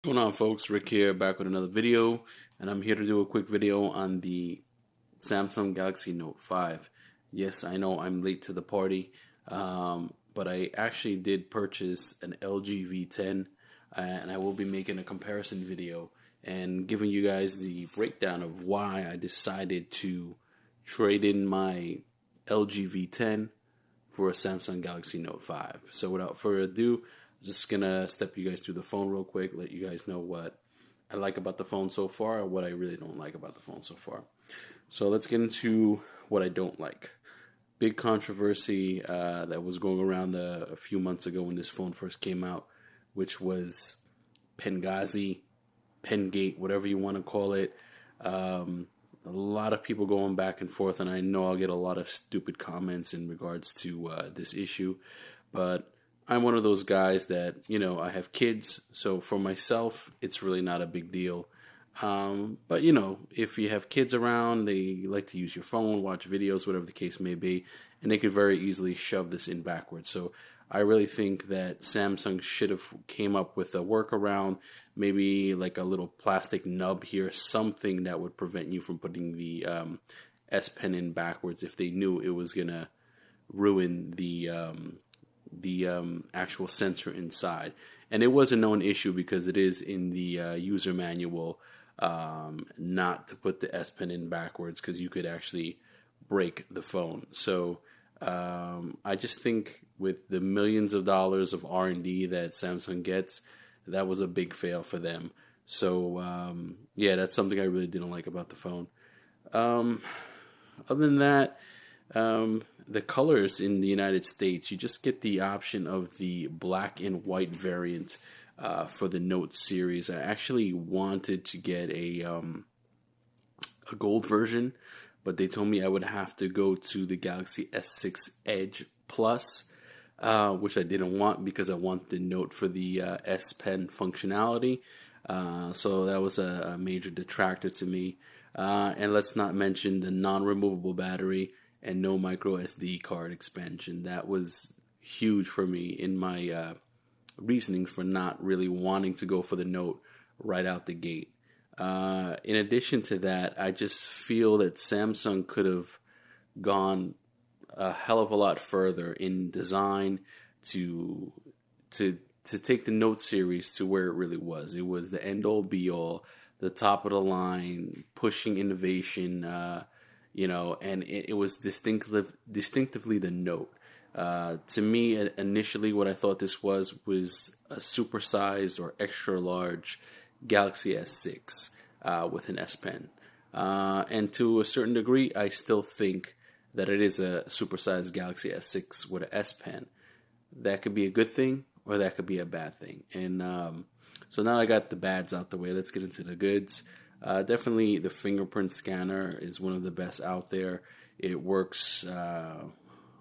What's going on, folks? Rick here, back with another video, and I'm here to do a quick video on the Samsung Galaxy Note 5. Yes, I know I'm late to the party, but I actually did purchase an LG V10, and I will be making a comparison video and giving you guys the breakdown of why I decided to trade in my LG V10 for a Samsung Galaxy Note 5. So without further ado, I'm just gonna step you guys through the phone real quick, let you guys know what I like about the phone so far and what I really don't like about the phone so far. So let's get into what I don't like. Big controversy that was going around a few months ago when this phone first came out, which was Pengazi, Pengate, whatever you want to call it. A lot of people going back and forth, and I know I'll get a lot of stupid comments in regards to this issue, but I'm one of those guys that, I have kids, so for myself, it's really not a big deal. But, if you have kids around, they like to use your phone, watch videos, whatever the case may be, and they could very easily shove this in backwards. So I really think that Samsung should have came up with a workaround, maybe like a little plastic nub here, something that would prevent you from putting the S Pen in backwards if they knew it was going to ruin the actual sensor inside. And it was a known issue because it is in the user manual not to put the S Pen in backwards because you could actually break the phone. So I just think with the millions of dollars of R&D that Samsung gets, that was a big fail for them. So yeah, that's something I really didn't like about the phone. Other than that, the colors in the United States, you just get the option of the black and white variant for the Note series. I actually wanted to get a gold version, but they told me I would have to go to the Galaxy S6 Edge Plus, which I didn't want because I want the Note for the S Pen functionality. So that was a major detractor to me. And let's not mention the non-removable battery and no micro SD card expansion. That was huge for me in my reasoning for not really wanting to go for the Note right out the gate. In addition to that, I just feel that Samsung could have gone a hell of a lot further in design to to take the Note series to where it really was. It was the end all be all, the top of the line, pushing innovation, and it was distinctively the Note. To me, initially, what I thought this was a supersized or extra large Galaxy S6 with an S Pen. And to a certain degree, I still think that it is a supersized Galaxy S6 with an S Pen. That could be a good thing or that could be a bad thing. And so now I got the bads out the way. Let's get into the goods. Definitely the fingerprint scanner is one of the best out there. It works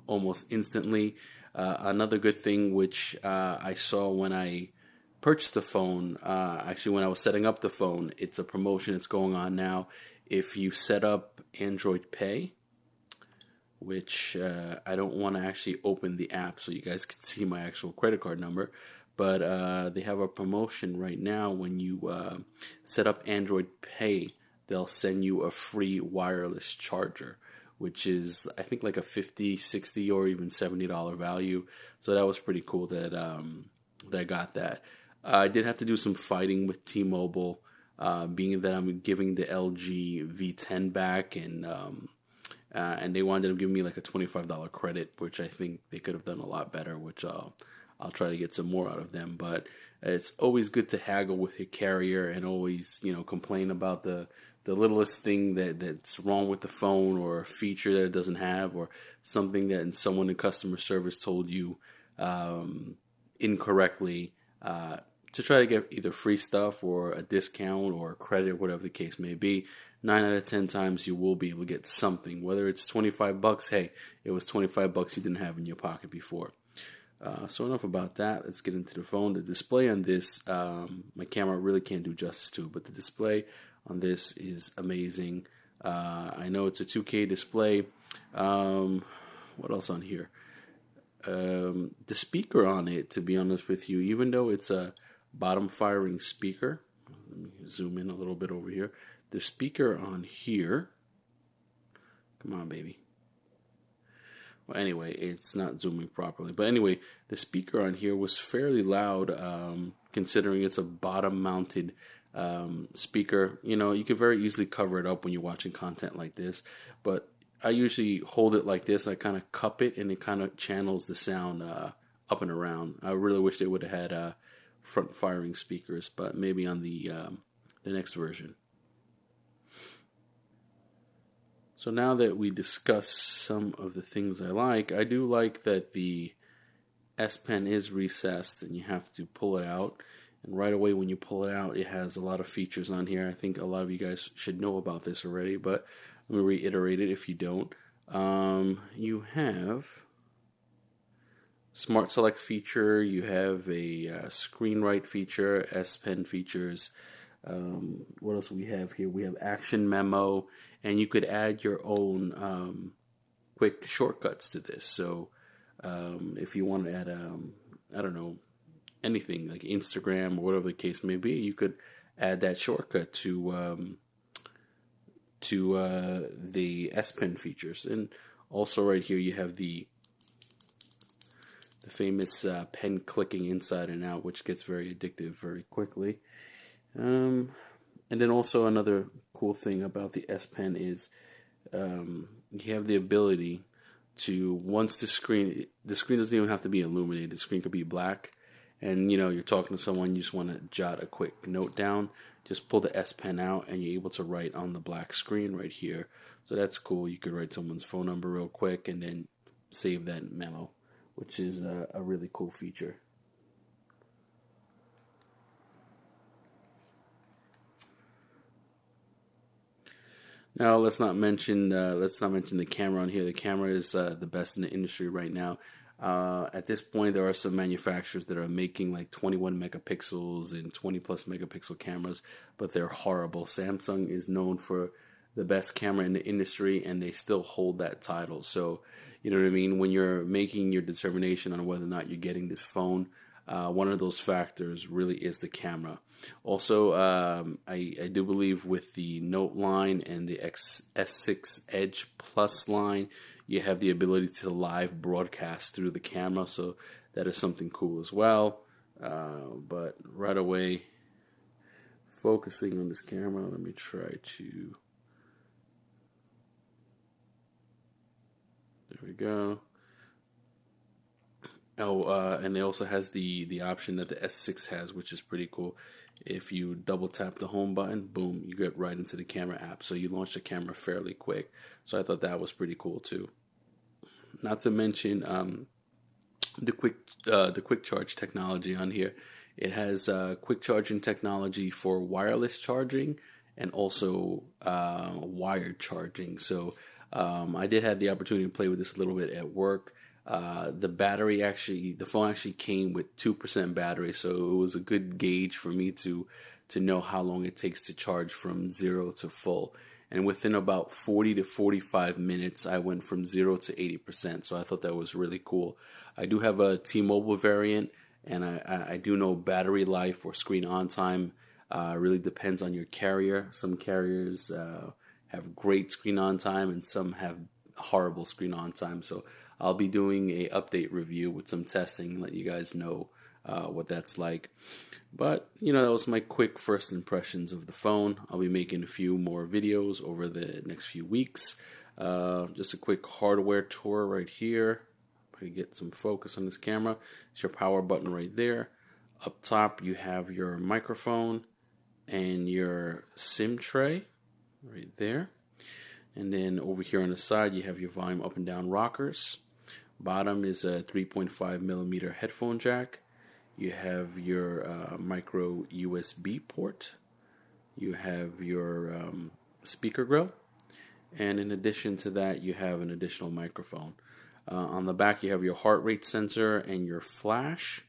almost instantly. Another good thing which I saw when I purchased the phone, actually when I was setting up the phone, it's a promotion that's going on now. If you set up Android Pay, which I don't want to actually open the app so you guys can see my actual credit card number, but they have a promotion right now. When you set up Android Pay, they'll send you a free wireless charger, which is I think like a $50, $60, or even $70 value. So that was pretty cool that that I got that. I did have to do some fighting with T-Mobile, being that I'm giving the LG V10 back, and they wanted to give me like a $25 credit, which I think they could have done a lot better, which I'll try to get some more out of them. But it's always good to haggle with your carrier and always, complain about the littlest thing that's wrong with the phone, or a feature that it doesn't have, or something that someone in customer service told you incorrectly, to try to get either free stuff or a discount or a credit, whatever the case may be. 9 out of 10 times you will be able to get something. Whether it's $25, hey, it was $25 you didn't have in your pocket before. So enough about that. Let's get into the phone. The display on this, my camera really can't do justice to it, but the display on this is amazing. I know it's a 2K display. What else on here? The speaker on it, to be honest with you, even though it's a bottom firing speaker. Let me zoom in a little bit over here. The speaker on here, come on, baby. Well, anyway, it's not zooming properly. But anyway, the speaker on here was fairly loud, considering it's a bottom-mounted speaker. You know, you could very easily cover it up when you're watching content like this. But I usually hold it like this. I kind of cup it, and it kind of channels the sound up and around. I really wish they would have had front-firing speakers, but maybe on the next version. So now that we discussed some of the things I do like that the S Pen is recessed and you have to pull it out. And right away when you pull it out, it has a lot of features on here. I think a lot of you guys should know about this already, but let me reiterate it if you don't. You have Smart Select feature, you have a screen write feature, S Pen features. What else do we have here? We have Action Memo, and you could add your own quick shortcuts to this. So if you want to add, I don't know, anything like Instagram or whatever the case may be, you could add that shortcut to the S Pen features. And also right here you have the famous pen clicking inside and out, which gets very addictive very quickly. And then also another cool thing about the S Pen is you have the ability to, once the screen doesn't even have to be illuminated, the screen could be black, and you know you're talking to someone, you just want to jot a quick note down, just pull the S Pen out and you're able to write on the black screen right here. So that's cool. You could write someone's phone number real quick and then save that memo, which is a really cool feature. Now let's not mention the camera on here. The camera is the best in the industry right now. At this point, there are some manufacturers that are making like 21 megapixels and 20 plus megapixel cameras, but they're horrible. Samsung is known for the best camera in the industry, and they still hold that title. So, you know what I mean? When you're making your determination on whether or not you're getting this phone, one of those factors really is the camera. Also, I do believe with the Note line and the S6 Edge Plus line, you have the ability to live broadcast through the camera, so that is something cool as well. But right away, focusing on this camera, let me try to. There we go. Oh, and it also has the option that the S6 has, which is pretty cool. If you double tap the home button, boom, you get right into the camera app. So you launch the camera fairly quick. So I thought that was pretty cool too. Not to mention the quick charge technology on here. It has quick charging technology for wireless charging and also wired charging. So I did have the opportunity to play with this a little bit at work. The phone actually came with 2% battery, so it was a good gauge for me to know how long it takes to charge from 0 to full. And within about 40 to 45 minutes, I went from 0 to 80%. So I thought that was really cool. I do have a T-Mobile variant, and I do know battery life or screen on time really depends on your carrier. Some carriers have great screen on time, and some have horrible screen on time. So I'll be doing a update review with some testing, let you guys know what that's like. But, you know, that was my quick first impressions of the phone. I'll be making a few more videos over the next few weeks. Just a quick hardware tour right here. To get some focus on this camera. It's your power button right there. Up top, you have your microphone and your SIM tray right there. And then over here on the side, you have your volume up and down rockers. Bottom is a 3.5 millimeter headphone jack. You have your micro USB port. You have your speaker grill. And in addition to that, you have an additional microphone. On the back, you have your heart rate sensor and your flash.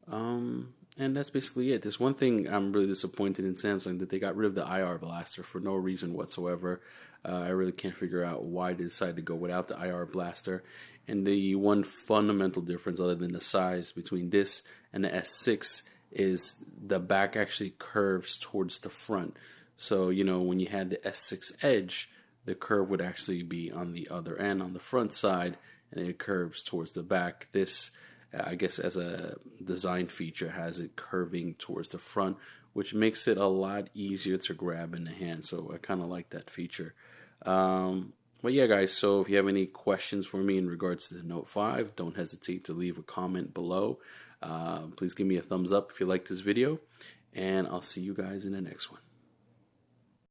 And that's basically it. There's one thing I'm really disappointed in Samsung, that they got rid of the IR blaster for no reason whatsoever. I really can't figure out why they decided to go without the IR blaster. And the one fundamental difference, other than the size, between this and the S6 is the back actually curves towards the front. So, you know, when you had the S6 Edge, the curve would actually be on the other end, on the front side, and it curves towards the back. This, I guess, as a design feature, has it curving towards the front, which makes it a lot easier to grab in the hand. So I kind of like that feature. But yeah, guys, so if you have any questions for me in regards to the Note 5, don't hesitate to leave a comment below. Please give me a thumbs up if you like this video, and I'll see you guys in the next one.